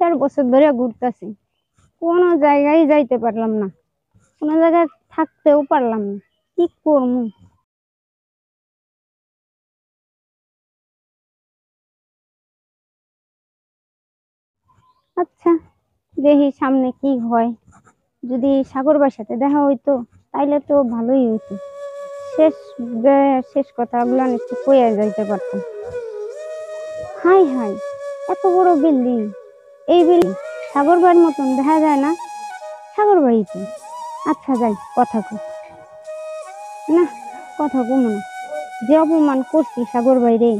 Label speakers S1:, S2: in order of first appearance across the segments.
S1: 3-4 বছর ধরে ঘুরতেছি, কোনো জায়গায় যাইতে পারলাম না, কোনো জায়গায় থাকতেও পারলাম না। কি করবো? আচ্ছা, দেখি সামনে কি হয়। যদি সাগর ভাইয়ের সাথে দেখা হইতো তাইলে তো ভালোই হইতো। শেষ শেষ কথাগুলো একটু কইয়া যাইতে পারতাম। হাই হাই, এত বড় বিল্ডিং! এই বিল্ডিং সাগর ভাইয়ের মতন দেখা যায় না? সাগর ভাই তো। আচ্ছা যাই, কথা কই। না, কথা কমো না। যে অপমান করছি সাগর ভাই রে,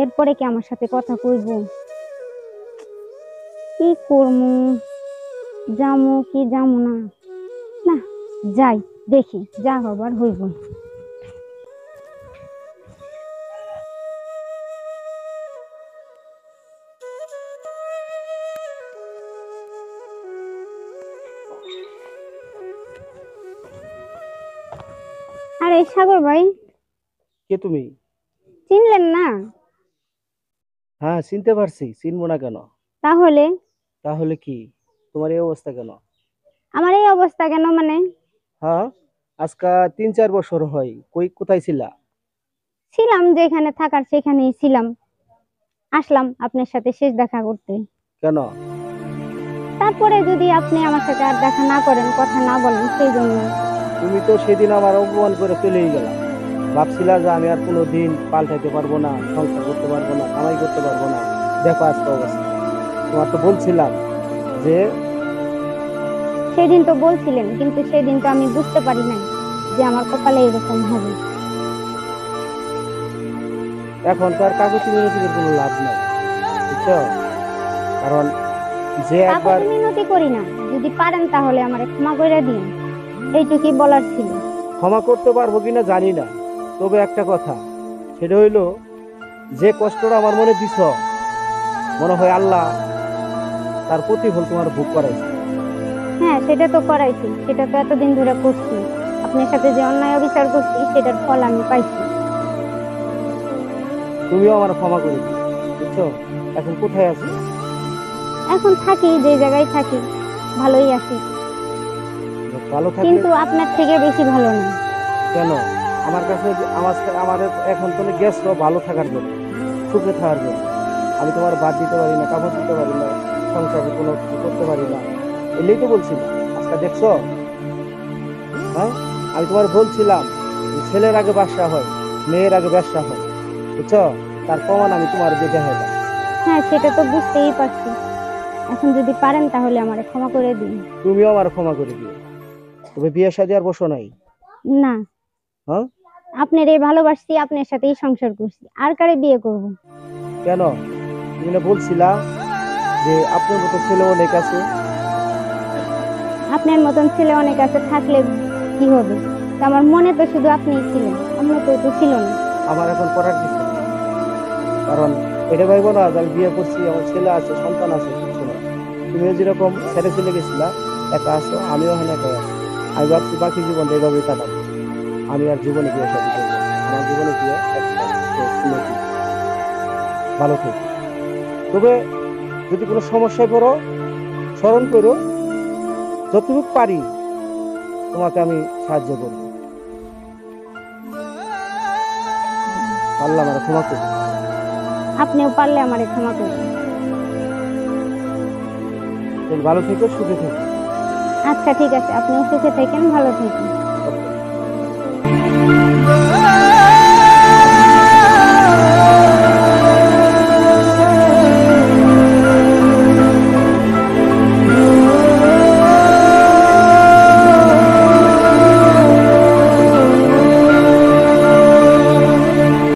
S1: এরপরে কি আমার সাথে কথা কইব? কি করমু? যামু কি যামু না? না, যাই, দেখি যা হবার হইব। আরে সাগর ভাই,
S2: কে তুমি?
S1: চিনলেন না?
S2: হ্যাঁ, চিনতে পারছি। চিনবো না কেন?
S1: তাহলে
S2: তাহলে কি? তোমার এই অবস্থা কেন?
S1: আমার এই অবস্থা কেন মানে?
S2: হ্যাঁ, আজকা 3-4 বছর হয়, কোথায় ছিলা?
S1: ছিলাম যেখানে থাকার সেখানেই ছিলাম। আসলাম আপনার সাথে শেষ দেখা করতে।
S2: কেন?
S1: তারপরে যদি আপনি আমার সাথে আর দেখা না করেন, কথা না বলেন, সেই জন্য।
S2: তুমি তো সেদিন আমার অপমান করে চলেই গেলা। ভাবছিলা যে আমি আর কোনোদিন পাল্টাইতে পারবো না, সংসার করতে পারবো না, কামাই করতে পারবো না। দেখো আজকে অবস্থা। তোমার তো বলছিলাম যে
S1: সেদিন তো বলছিলেন, কিন্তু সেদিন তো আমি বুঝতে পারি নাই যে আমার কপালে এরকম হবে।
S2: এখন তো আর কাগজে মিনতির কোনো লাভ নাই, বুঝছো? কারণ যে একবার
S1: কাগজে মিনতি করি না, যদি পারেন তাহলে আমারে ক্ষমা করে দিন, এইটুকুই বলার ছিল।
S2: ক্ষমা করতে পারবো কিনা জানি না, তবে একটা কথা, সেটা হইলো যে কষ্টটা আমার মনে দিছ, মনে হয় আল্লাহ তার প্রতিফল তোমার ভোগ করাইছে।
S1: হ্যাঁ, সেটা তো করাইছি, সেটা তো এতদিন ধরে করছি। আপনার সাথে যে অন্যায় অবিচার করছি সেটার ফল আমি পাইছি।
S2: তুমিও আমার ক্ষমা করে দিও, বুঝছো? এখন কোথায় আছো?
S1: এখন থাকি যে জায়গায় থাকি, ভালোই আছি,
S2: ভালো থাকলে?
S1: কিন্তু আপনার থেকে বেশি ভালো না।
S2: কেন? আমার কাছে আমার এখন তুমি গেছো ভালো থাকার জন্য, সুখে থাকার জন্য। আমি তোমার বাদ দিতে পারি না, কাপড় দিতে পারি না, সংসারে কোনো কিছু করতে পারি না, এলেই তো বলছিলাম। আজকে দেখছো? হ্যাঁ, আমি তোমার বলছিলাম যে ছেলের আগে বাসা হয়, মেয়ের আগে ব্যবসা হয়, বুঝছো? তার প্রমাণ আমি তোমার দেখে হয়।
S1: হ্যাঁ, সেটা তো বুঝতেই পারছি। এখন যদি পারেন তাহলে আমারে ক্ষমা করে দিন।
S2: তুমিও আমার ক্ষমা করে দিও। তবে বিয়ে শাদী আর বসো নাই?
S1: না,
S2: হ্যাঁ?
S1: আপনার এই ভালোবাসছি, আপনার সাথেই সংসার করছি, আর কারে বিয়ে করব?
S2: কেন? তুমি না বলছিলা যে আপনার মতো ছেলে অনেক আছে?
S1: আপনার মতন ছেলে অনেক আছে, থাকলে কি হবে? তো আমার মনে তো শুধু আপনিই ছিলেন, অন্য কেউ তো ছিল না।
S2: আমার এখন করার কিছু নেই। কারণ এটা ভাইবো না যে আমি বিয়ে করছি, আমার ছেলে আছে, সন্তান আছে, কিছু না। তুমিও যেরকম ছেড়ে চলে গেছিলা, একা আছো, আমিও এখন একা আছি। আমি ভাবছি বাকি জীবনটা এভাবেই কাটাবো। আমি আর জীবনে বিয়ে শাদী করবো না। আমার জীবনে বিয়ে একটা, ভালো থেকো। তবে যদি কোনো সমস্যায় পড়ো, স্মরণ করো, যতটুকু পারি তোমাকে আমি সাহায্য করবো। আল্লাহ আমার ক্ষমা করবে।
S1: আপনিও পারলে আমারে ক্ষমা করবেন।
S2: ভালো থেকো, সুখে থেকো।
S1: আচ্ছা ঠিক আছে, আপনিও সুখে থাকেন, ভালো থাকেন।
S2: Okay.